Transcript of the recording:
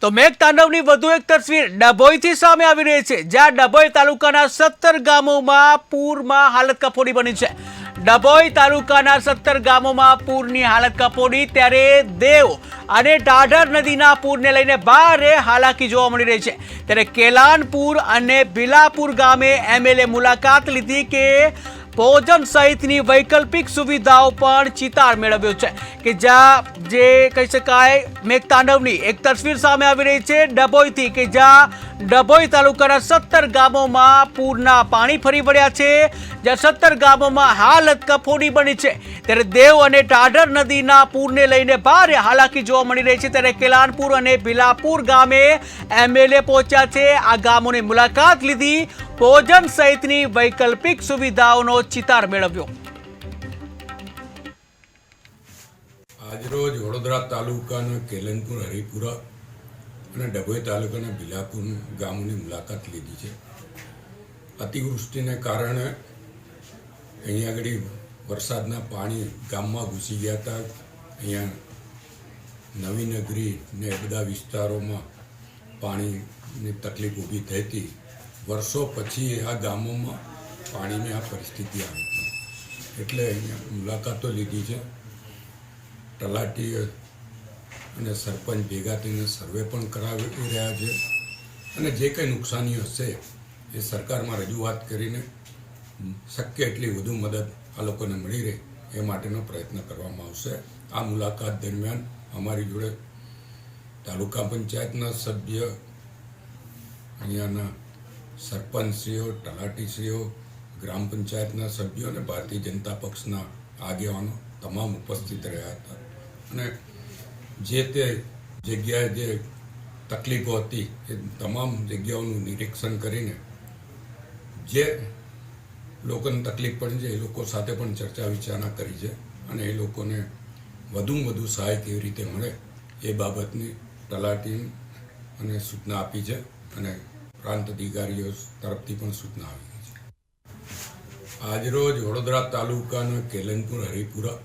તો મેઘતાંડવની વધુ એક તસવીર ડભોઈથી સામે આવી રહી છે, જ્યાં ડભોઈ તાલુકાના 17 ગામોમાં પૂરમાં હાલત કફોડી બની છે। ડભોઈ તાલુકાના 17 ગામોમાં પૂરની હાલત કફોડી, ત્યારે દેવ અને ઢાઢર નદીના પૂરને લઈને ભારે હાલાકી જોવા મળી રહી છે। ત્યારે કેલાનપુર અને ભીલાપુર ગામે એમએલએ મુલાકાત લીધી કે ભોજન સહિતની વૈકલ્પિક સુવિધાઓ પણ ચિતાર મેળવ્યો છે, કે જ્યાં જે કહી શકાય મેઘતાંડવની એક તસવીર સામે આવી રહી છે ડભોઈથી, કે જ્યાં ડભોઈ તાલુકાના 17 ગામોમાં પૂરના પાણી ફરી વળ્યા છે, જ્યાં 17 ગામોમાં હાલત કફોડી બની છે। ત્યારે દેવ અને ઢાઢર નદીના પૂરને લઈને ભારે હાલાકી જોવા મળી રહી છે। ત્યારે કેલાનપુર અને ભીલાપુર ગામે એમએલએ પહોંચ્યા છે, આ ગામોની મુલાકાત લીધી, ભોજન સહિતની વૈકલ્પિક સુવિધાઓનો ચિતાર મેળવ્યો। આજરોજ વડોદરા તાલુકાના કેલાનપુર, હરિપુરા અને ડભોઈ તાલુકાના ભીલાપુર ગામોની મુલાકાત લીધી છે। અતિવૃષ્ટિને કારણે અહીંયા આગળ વરસાદના પાણી ગામમાં ઘૂસી ગયા હતા। અહીંયા નવી નગરી ને બધા વિસ્તારોમાં પાણીની તકલીફ ઊભી થઈ હતી। વર્ષો પછી આ ગામોમાં પાણીની આ પરિસ્થિતિ આવી હતી, એટલે અહીંયા મુલાકાતો લીધી છે। તલાટી અને સરપંચ ભેગા થઈને સર્વે પણ કરાવી રહ્યા છે, અને જે કંઈ નુકસાની હશે એ સરકારમાં રજૂઆત કરીને શક્ય એટલી વધુ મદદ આ લોકોને મળી રહે એ માટેનો પ્રયત્ન કરવામાં આવશે। આ મુલાકાત દરમિયાન અમારી જોડે તાલુકા પંચાયતના સભ્ય, અહીંયાના સરપંચશ્રીઓ, તલાટીશ્રીઓ, ગ્રામ પંચાયતના સભ્યો અને ભારતીય જનતા પક્ષના આગેવાનો તમામ ઉપસ્થિત રહ્યા હતા, અને જે તે જગ્યાએ જે તકલીફો હતી એ તમામ જગ્યાઓનું નિરીક્ષણ કરીને જે લોકોને તકલીફ પડી છે એ લોકો સાથે પણ ચર્ચા વિચારણા કરી છે, અને એ લોકોને વધુમાં વધુ સહાય કેવી રીતે મળે એ બાબતની તલાટી અને સૂચના આપી છે, અને પ્રાંત અધિકારીઓ તરફથી પણ સૂચના આવી છે। આજરોજ વડોદરા તાલુકાના કેલાનપુર, હરિપુરા